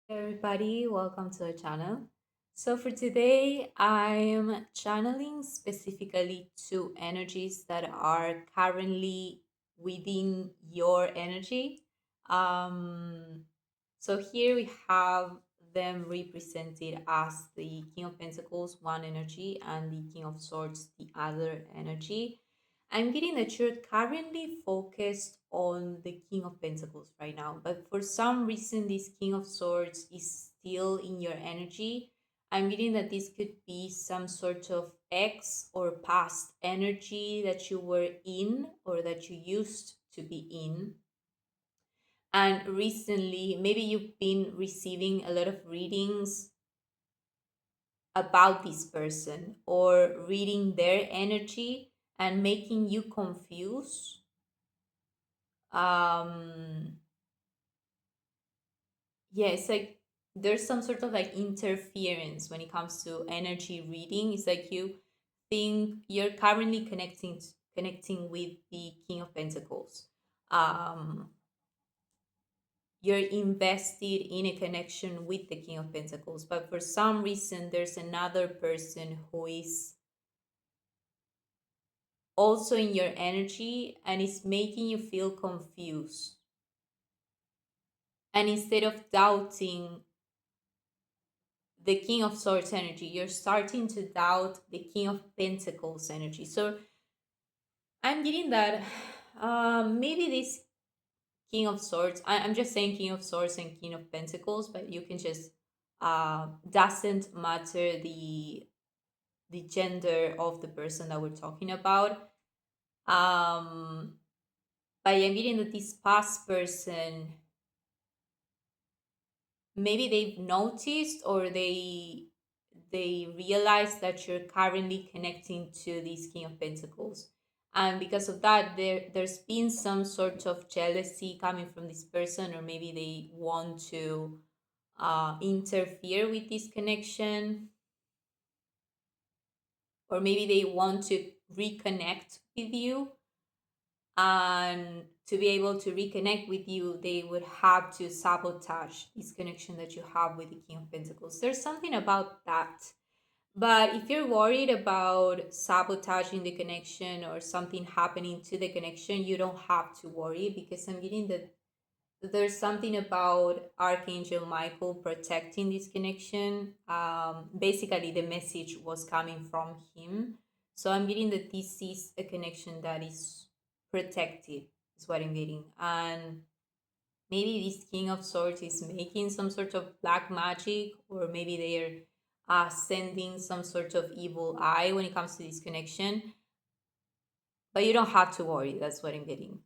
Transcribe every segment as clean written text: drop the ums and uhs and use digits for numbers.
Hey everybody, welcome to the channel. So for today, I'm channeling specifically two energies that are currently within your energy. Um, so here we have them represented as the King of Pentacles, one energy, and the King of Swords, the other energy. I'm getting that you're currently focused on the King of Pentacles right now, but for some reason, this King of Swords is still in your energy. I'm getting that this could be some sort of ex or past energy that you were in or that you used to be in. And recently, maybe you've been receiving a lot of readings about this person or reading their energy and making you confused. um yeah, it's like there's some sort of like interference when it comes to energy reading. It's like you think you're currently connecting with the King of Pentacles. um you're invested in a connection with the King of Pentacles, but for some reason there's another person who is also in your energy and is making you feel confused. And instead of doubting the King of Swords energy, you're starting to doubt the King of Pentacles energy. So I'm getting that maybe this King of Swords, I'm just saying King of Swords and King of Pentacles, but you can just doesn't matter the gender of the person that we're talking about. um but I'm getting that this past person, maybe they've noticed or they realize that you're currently connecting to this King of Pentacles, and because of that there's been some sort of jealousy coming from this person, or maybe they want to interfere with this connection, or maybe they want to reconnect with you. And to be able to reconnect with you, they would have to sabotage this connection that you have with the King of Pentacles. There's something about that. But if you're worried about sabotaging the connection or something happening to the connection, you don't have to worry, because I'm getting that there's something about Archangel Michael protecting this connection. Basically, the message was coming from him. So I'm getting that this is a connection that is protected, is what I'm getting. And maybe this King of Swords is making some sort of black magic, or maybe they're sending some sort of evil eye when it comes to this connection. But you don't have to worry. That's what I'm getting.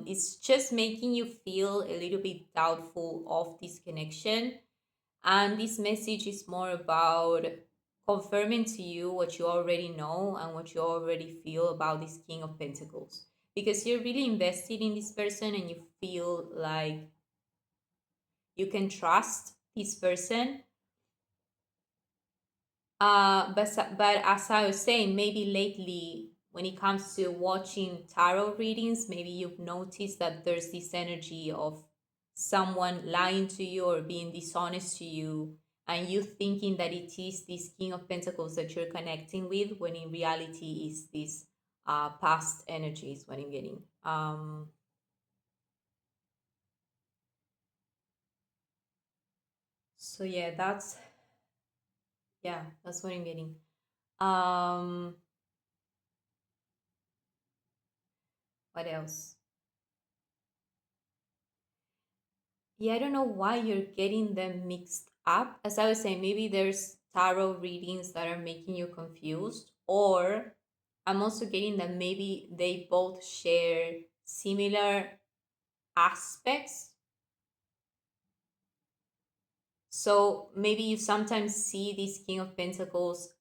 It's just making you feel a little bit doubtful of this connection, and this message is more about confirming to you what you already know and what you already feel about this King of Pentacles, because you're really invested in this person and you feel like you can trust this person. But as I was saying, maybe lately when it comes to watching tarot readings, maybe you've noticed that there's this energy of someone lying to you or being dishonest to you, and you thinking that it is this King of Pentacles that you're connecting with, when in reality is this past energy is what I'm getting. So yeah, that's what I'm getting. Um, what else? Yeah, I don't know why you're getting them mixed up. As I was saying, maybe there's tarot readings that are making you confused, or I'm also getting that maybe they both share similar aspects. So maybe you sometimes see this King of Pentacles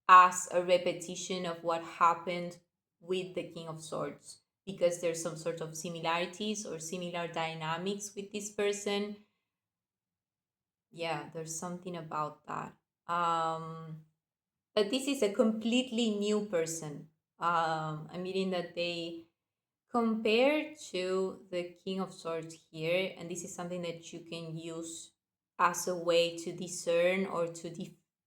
as a repetition of what happened with the King of Swords, because there's some sort of similarities or similar dynamics with this person. Yeah, there's something about that. um but this is a completely new person. I'm meaning that they, compared to the King of Swords here, and this is something that you can use as a way to discern or to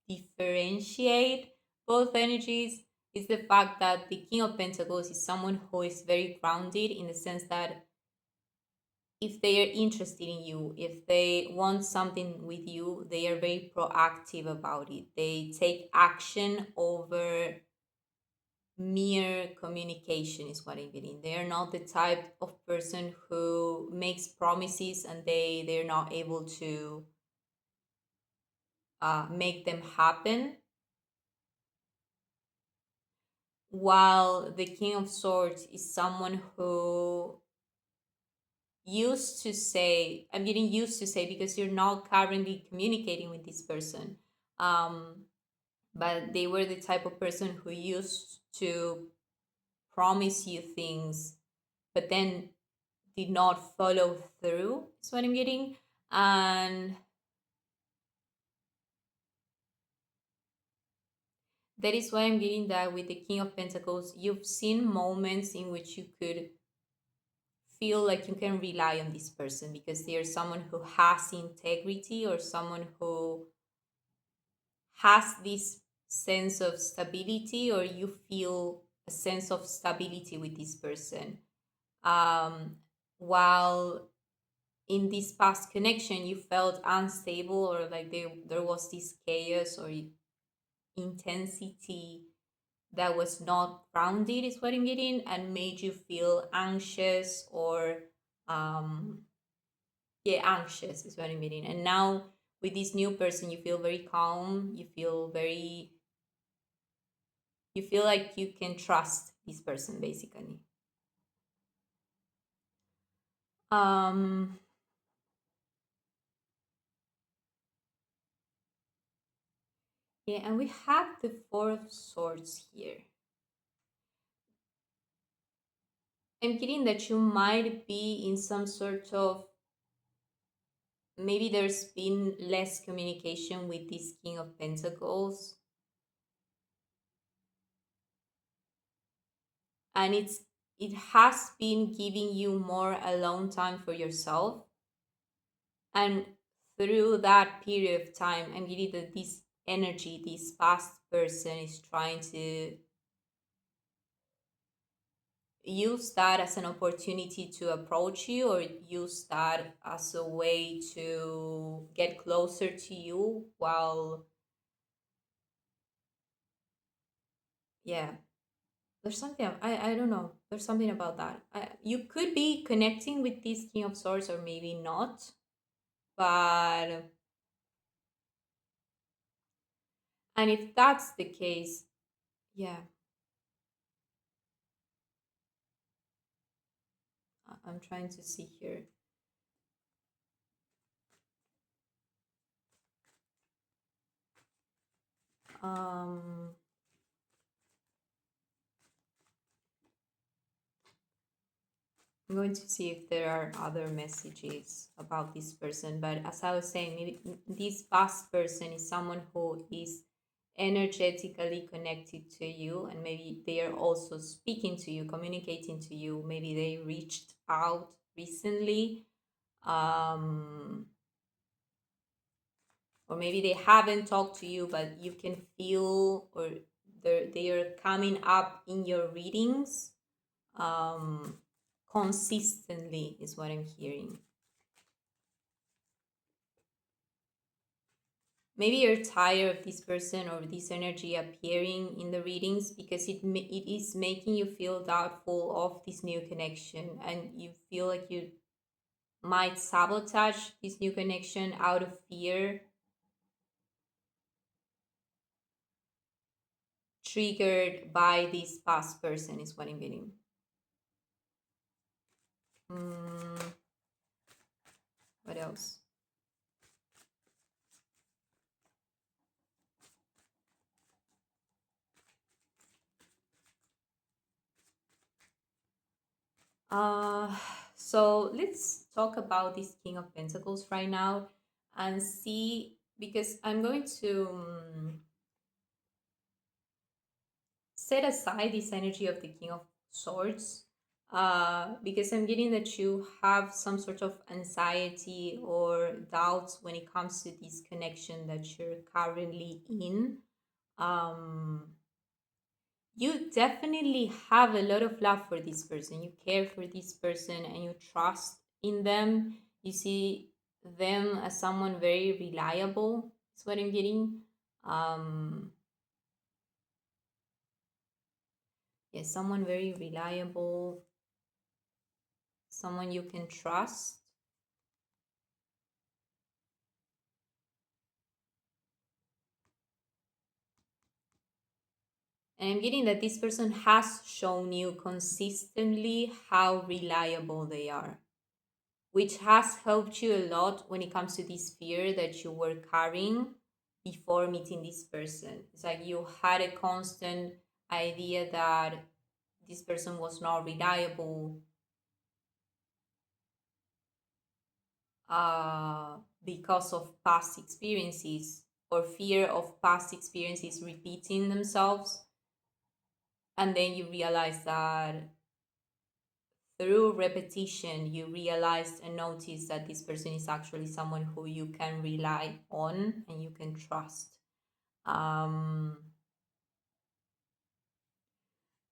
differentiate both energies is the fact that the King of Pentacles is someone who is very grounded, in the sense that if they are interested in you, if they want something with you, they are very proactive about it. They take action over mere communication, is what I'm getting. They are not the type of person who makes promises and they're not able to make them happen. While the King of Swords is someone who used to say, I'm getting used to say, because you're not currently communicating with this person, um, but they were the type of person who used to promise you things, but then did not follow through, is what I'm getting. And that is why I'm getting that with the King of Pentacles, you've seen moments in which you could feel like you can rely on this person because they are someone who has integrity, or someone who has this sense of stability, or you feel a sense of stability with this person. Um, while in this past connection you felt unstable, or like there was this chaos or intensity that was not grounded, is what I'm getting, and made you feel anxious, or um yeah, anxious is what I'm getting. And now with this new person you feel very calm, you feel like you can trust this person, basically. um yeah, and we have the Four of Swords here. I'm getting that you might be in some sort of, maybe there's been less communication with this King of Pentacles, and it has been giving you more alone time for yourself. And through that period of time, I'm getting that this energy, this past person, is trying to use that as an opportunity to approach you, or use that as a way to get closer to you. While, yeah, there's something, I don't know, there's something about that. You could be connecting with this King of Swords, or maybe not. But, and if that's the case, yeah, I'm trying to see here. um I'm going to see if there are other messages about this person. But as I was saying, maybe this past person is someone who is energetically connected to you, and maybe they are also speaking to you, communicating to you. Maybe they reached out recently, um, or maybe they haven't talked to you, but you can feel, or they are coming up in your readings um, consistently, is what I'm hearing. Maybe you're tired of this person or this energy appearing in the readings, because it is making you feel doubtful of this new connection, and you feel like you might sabotage this new connection out of fear, triggered by this past person, is what I'm getting. mm, what else? Uh, so let's talk about this King of Pentacles right now, and see, because I'm going to set aside this energy of the King of Swords, Because I'm getting that you have some sort of anxiety or doubts when it comes to this connection that you're currently in. Um, you definitely have a lot of love for this person. You care for this person and you trust in them. You see them as someone very reliable, is what I'm getting. Um, yeah, someone very reliable, someone you can trust. And I'm getting that this person has shown you consistently how reliable they are, which has helped you a lot when it comes to this fear that you were carrying before meeting this person. It's like you had a constant idea that this person was not reliable, because of past experiences, or fear of past experiences repeating themselves. And then you realize that through repetition, you realized and noticed that this person is actually someone who you can rely on and you can trust. Um,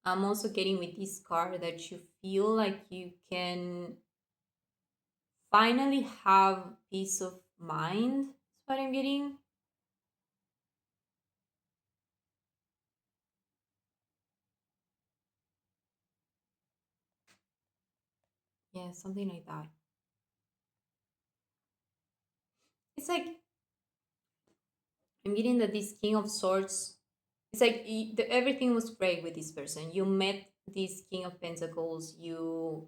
I'm also getting with this card that you feel like you can finally have peace of mind. That's what I'm getting. Yeah, something like that. It's like I'm getting that this King of Swords, it's like everything was great with this person. You met this King of Pentacles, you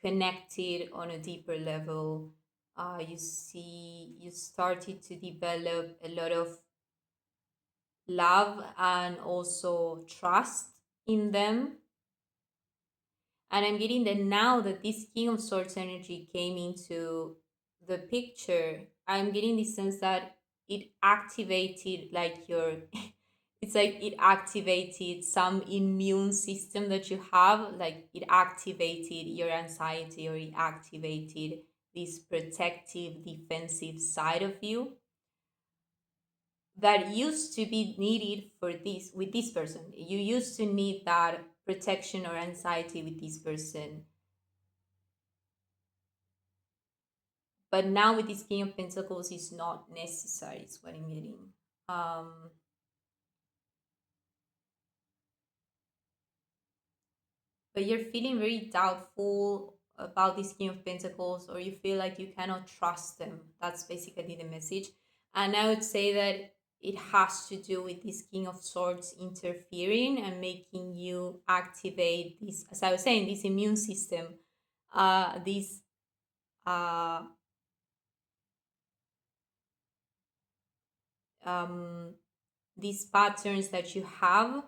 connected on a deeper level. You see, you started to develop a lot of love and also trust in them. And I'm getting that now that this King of Swords energy came into the picture, I'm getting the sense that it activated like your it's like it activated some immune system that you have, like it activated your anxiety, or it activated this protective defensive side of you that used to be needed for this with this person. You used to need that protection or anxiety with this person, but now with this King of Pentacles is not necessary, is what I'm getting. um but you're feeling very doubtful about this King of Pentacles, or you feel like you cannot trust them. That's basically the message. And I would say that it has to do with this King of Swords interfering and making you activate this, as I was saying, this immune system, this uh um these patterns that you have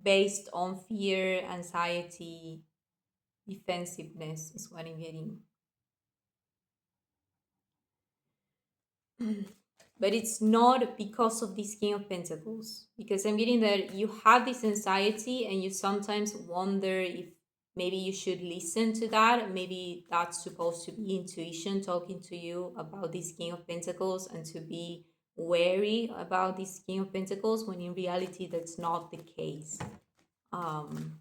based on fear, anxiety, defensiveness, is what I'm getting. But it's not because of this King of Pentacles, because I'm getting that you have this anxiety and you sometimes wonder if maybe you should listen to that. Maybe that's supposed to be intuition talking to you about this King of Pentacles, and to be wary about this King of Pentacles, when in reality that's not the case. um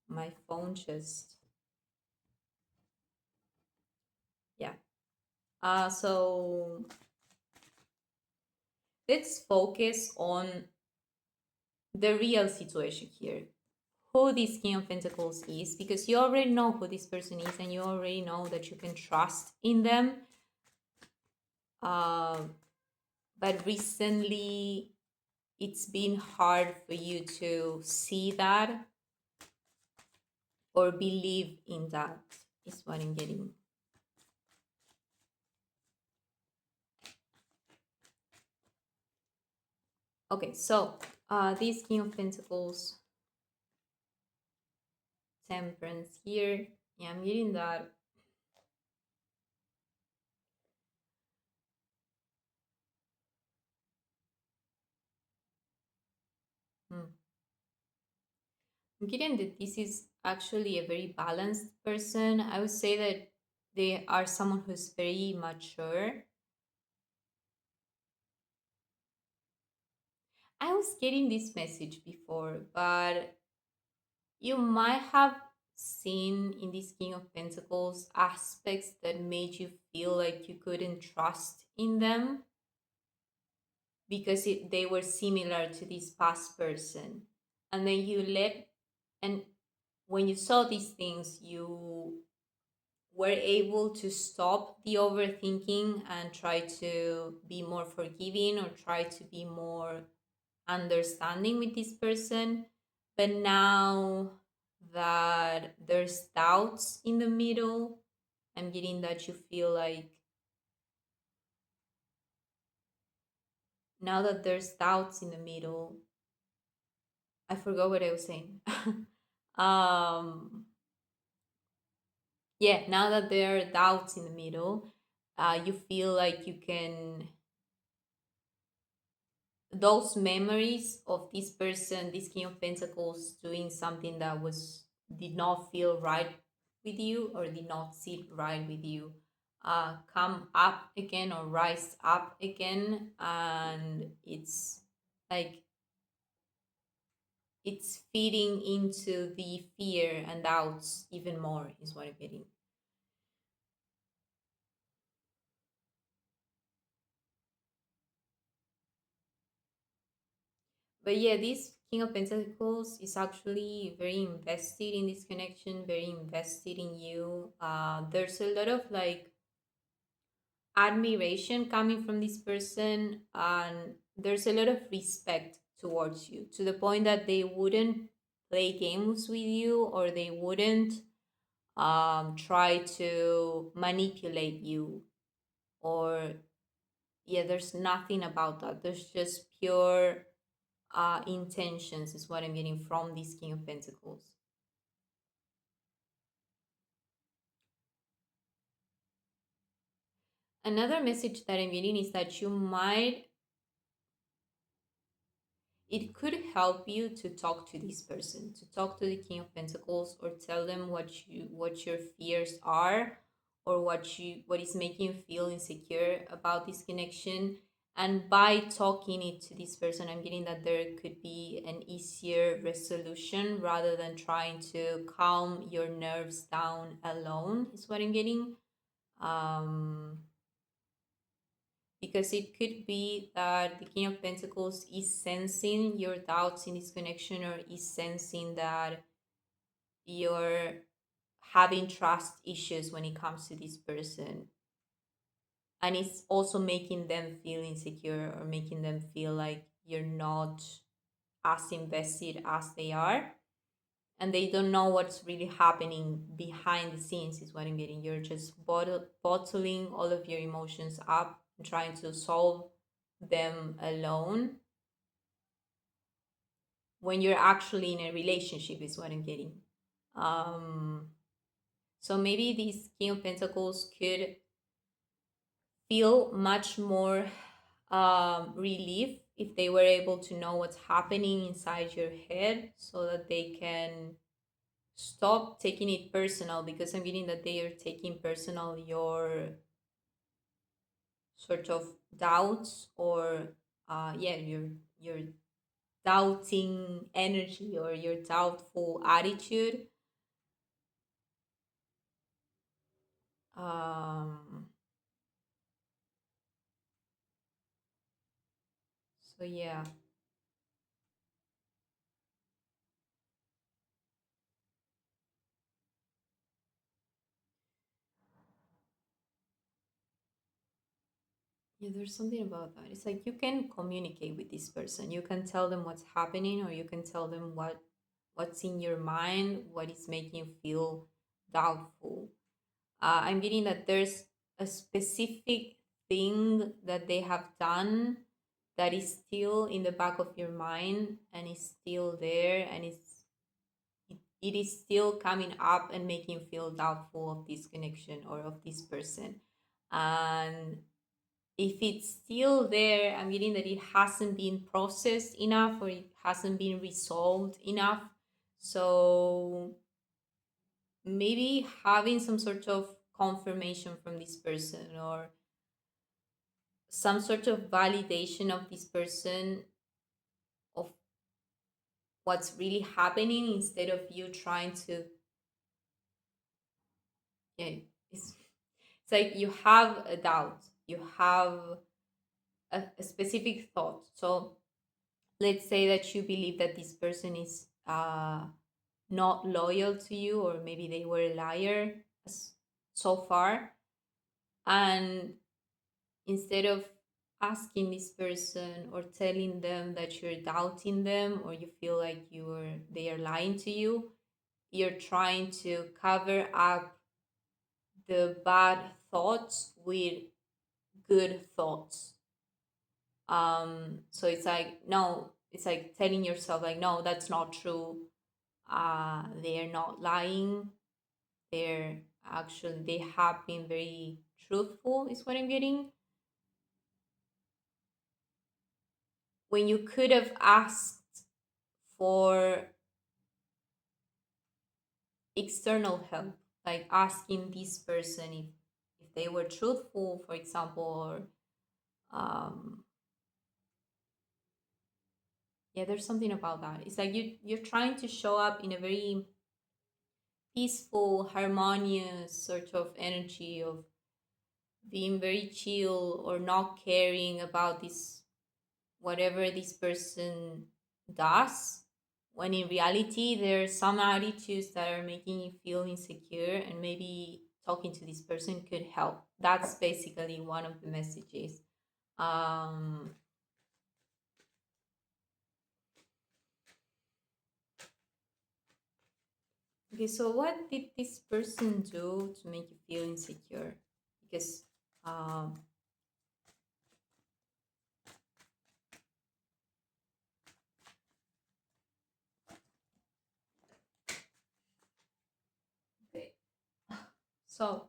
my phone just, yeah. So let's focus on the real situation here. Who this King of Pentacles is, because you already know who this person is and you already know that you can trust in them. Uh, but recently, it's been hard for you to see that or believe in that, is what I'm getting. Okay, so this King of Pentacles, Temperance here. Yeah, I'm getting that. Given that this is actually a very balanced person, I would say that they are someone who's very mature. I was getting this message before, but you might have seen in this King of Pentacles aspects that made you feel like you couldn't trust in them because they were similar to this past person. And then you let, and when you saw these things, you were able to stop the overthinking and try to be more forgiving or try to be more understanding with this person. But now that there's doubts in the middle, I'm getting that you feel like now that there's doubts in the middle, I forgot what I was saying. um yeah, now that there are doubts in the middle, you feel like you can, those memories of this person, this King of Pentacles, doing something that was did not feel right with you or did not sit right with you, come up again or rise up again, and it's like it's feeding into the fear and doubts even more, is what I'm getting. But yeah, this King of Pentacles is actually very invested in this connection, very invested in you. There's a lot of like admiration coming from this person, and there's a lot of respect towards you to the point that they wouldn't play games with you or they wouldn't try to manipulate you or yeah, there's nothing about that. There's just pure intentions is what I'm getting from this King of Pentacles. Another message that I'm getting is that you might, it could help you to talk to this person, to talk to the King of Pentacles or tell them what your fears are or what is making you feel insecure about this connection. And by talking it to this person, I'm getting that there could be an easier resolution rather than trying to calm your nerves down alone, is what I'm getting. Um, because it could be that the King of Pentacles is sensing your doubts in this connection or is sensing that you're having trust issues when it comes to this person. And it's also making them feel insecure or making them feel like you're not as invested as they are. And they don't know what's really happening behind the scenes, is what I'm getting. You're just bottling all of your emotions up and trying to solve them alone when you're actually in a relationship, is what I'm getting. Um, so maybe this King of Pentacles could feel much more relief if they were able to know what's happening inside your head so that they can stop taking it personal, because I'm getting that they are taking personal your sort of doubts or yeah, your doubting energy or your doubtful attitude. um so yeah, yeah, there's something about that. It's like you can communicate with this person, you can tell them what's happening or you can tell them what's in your mind, what is making you feel doubtful. I'm getting that there's a specific thing that they have done that is still in the back of your mind and is still there, and it is still coming up and making you feel doubtful of this connection or of this person. And if it's still there, I'm getting that it hasn't been processed enough or it hasn't been resolved enough. So maybe having some sort of confirmation from this person, or some sort of validation of this person, of what's really happening, instead of you trying to, yeah, it's like you have a doubt, you have a specific thought. So let's say that you believe that this person is not loyal to you, or maybe they were a liar so far. And instead of asking this person or telling them that you're doubting them, or you feel like they are lying to you, you're trying to cover up the bad thoughts with good thoughts. So it's like, no, it's like telling yourself like, no, that's not true. They're not lying. They're actually, they have been very truthful, is what I'm getting. When you could have asked for external help, like asking this person if they were truthful, for example, or yeah, there's something about that. It's like you're trying to show up in a very peaceful, harmonious sort of energy of being very chill, or not caring about this, whatever this person does, when in reality there are some attitudes that are making you feel insecure, and maybe talking to this person could help. That's basically one of the messages. um okay, so what did this person do to make you feel insecure? Because um okay, so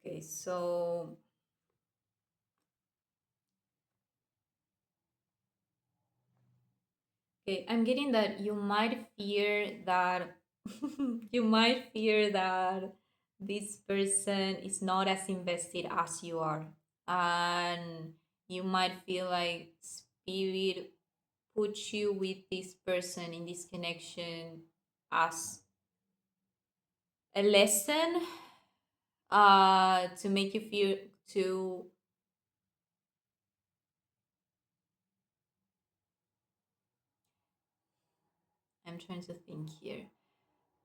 okay, so okay, I'm getting that you might fear that you might fear that this person is not as invested as you are. And you might feel like spirit puts you with this person in this connection as a lesson, to make you feel, to, I'm trying to think here.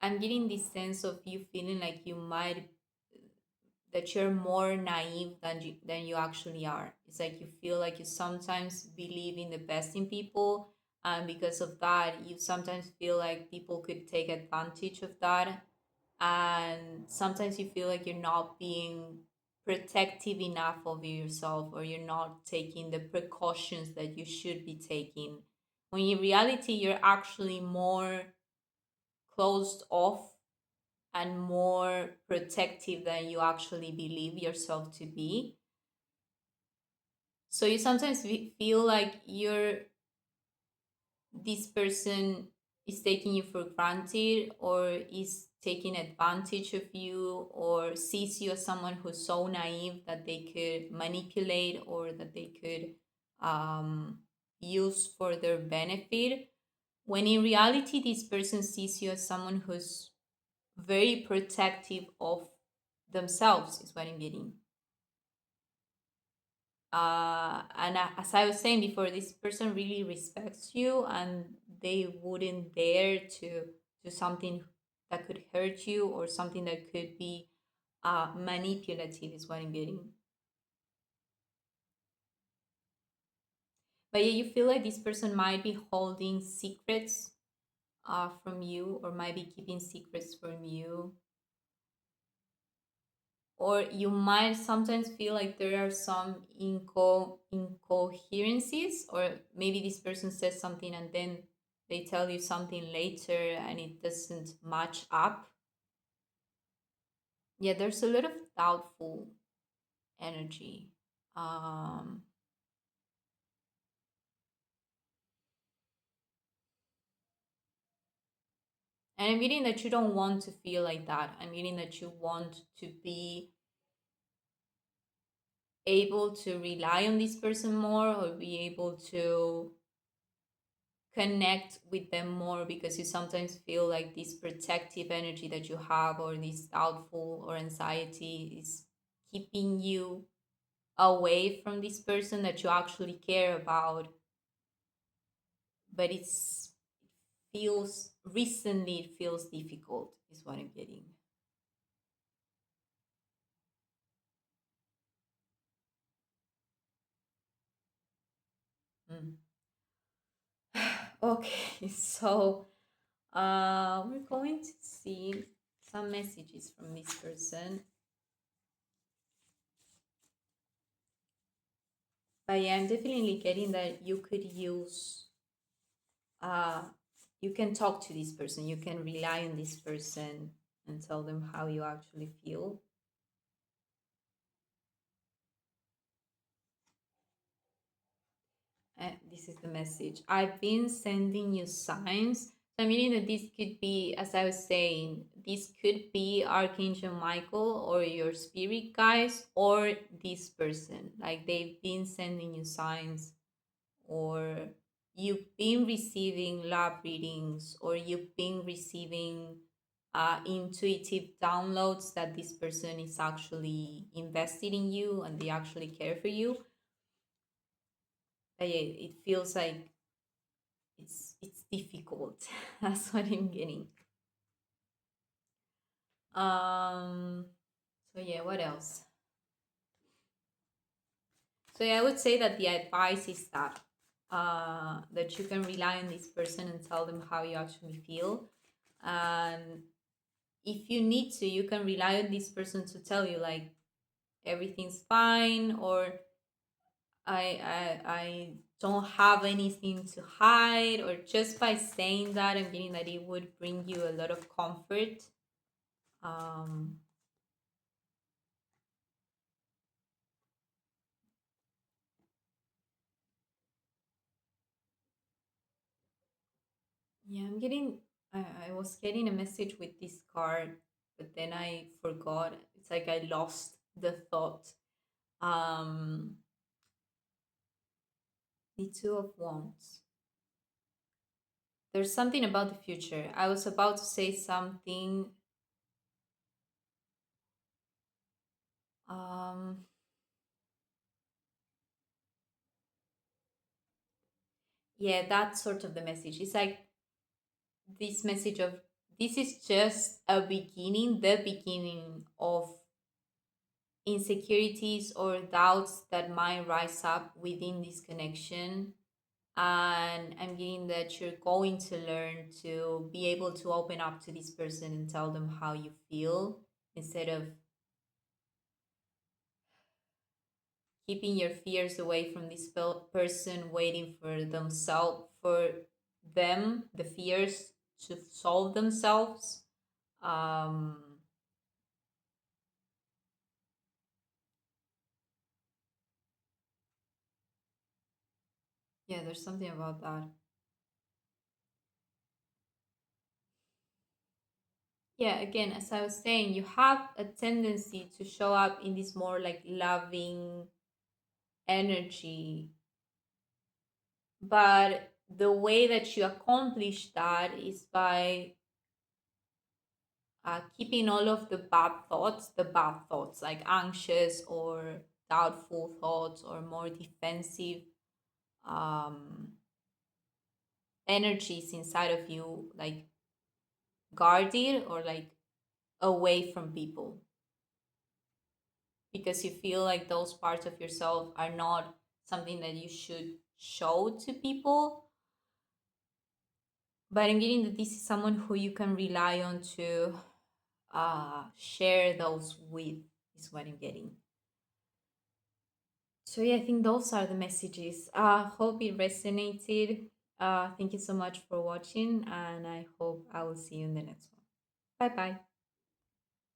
I'm getting this sense of you feeling like you might, that you're more naive than you actually are. It's like you feel like you sometimes believe in the best in people, and because of that, you sometimes feel like people could take advantage of that. And sometimes you feel like you're not being protective enough of yourself, or you're not taking the precautions that you should be taking. When in reality, you're actually more closed off and more protective than you actually believe yourself to be. So you sometimes feel like this person is taking you for granted, or is taking advantage of you, or sees you as someone who's so naive that they could manipulate, or that they could um, use for their benefit. When in reality, this person sees you as someone who's very protective of themselves, is what I'm getting. And as I was saying before, this person really respects you, and they wouldn't dare to do something that could hurt you, or something that could be manipulative, is what I'm getting. But yeah, you feel like this person might be holding secrets from you, or might be keeping secrets from you, or you might sometimes feel like there are some incoherencies, or maybe this person says something and then they tell you something later and it doesn't match up. Yeah, there's a lot of doubtful energy. um and I'm meaning that you don't want to feel like that. I'm meaning that you want to be able to rely on this person more, or be able to connect with them more, because you sometimes feel like this protective energy that you have, or this doubtful or anxiety, is keeping you away from this person that you actually care about. But it feels recently, it feels difficult, is what I'm getting. Mm. Okay, so we're going to see some messages from this person. But yeah, I'm definitely getting that you could use, uh, you can talk to this person, you can rely on this person and tell them how you actually feel. This is the message. I've been sending you signs. So, meaning that this could be, as I was saying, this could be Archangel Michael or your spirit guides, or this person. Like they've been sending you signs, or you've been receiving love readings, or you've been receiving intuitive downloads that this person is actually invested in you and they actually care for you. But yeah, it feels like it's difficult. That's what I'm getting. um so yeah, what else? So yeah, I would say that the advice is that you can rely on this person and tell them how you actually feel. And if you need to, you can rely on this person to tell you like everything's fine, or I don't have anything to hide, or just by saying that, I'm getting that it would bring you a lot of comfort. um Yeah, I'm getting. I was getting a message with this card, but then I forgot. It's like I lost the thought. Um, the Two of Wands. There's something about the future. I was about to say something. Um, yeah, that's sort of the message. It's like this message of this is just a beginning, the beginning of insecurities or doubts that might rise up within this connection. And I'm getting that you're going to learn to be able to open up to this person and tell them how you feel, instead of keeping your fears away from this person, waiting for themselves, for them, the fears, to solve themselves. um yeah, there's something about that. Yeah, again, as I was saying, you have a tendency to show up in this more like loving energy, but the way that you accomplish that is by keeping all of the bad thoughts, like anxious or doubtful thoughts, or more defensive um, energies inside of you, like guarded, or like away from people, because you feel like those parts of yourself are not something that you should show to people. But I'm getting that this is someone who you can rely on to share those with. is what I'm getting. So yeah, I think those are the messages. Hope it resonated. Thank you so much for watching, and I hope I will see you in the next one. Bye bye.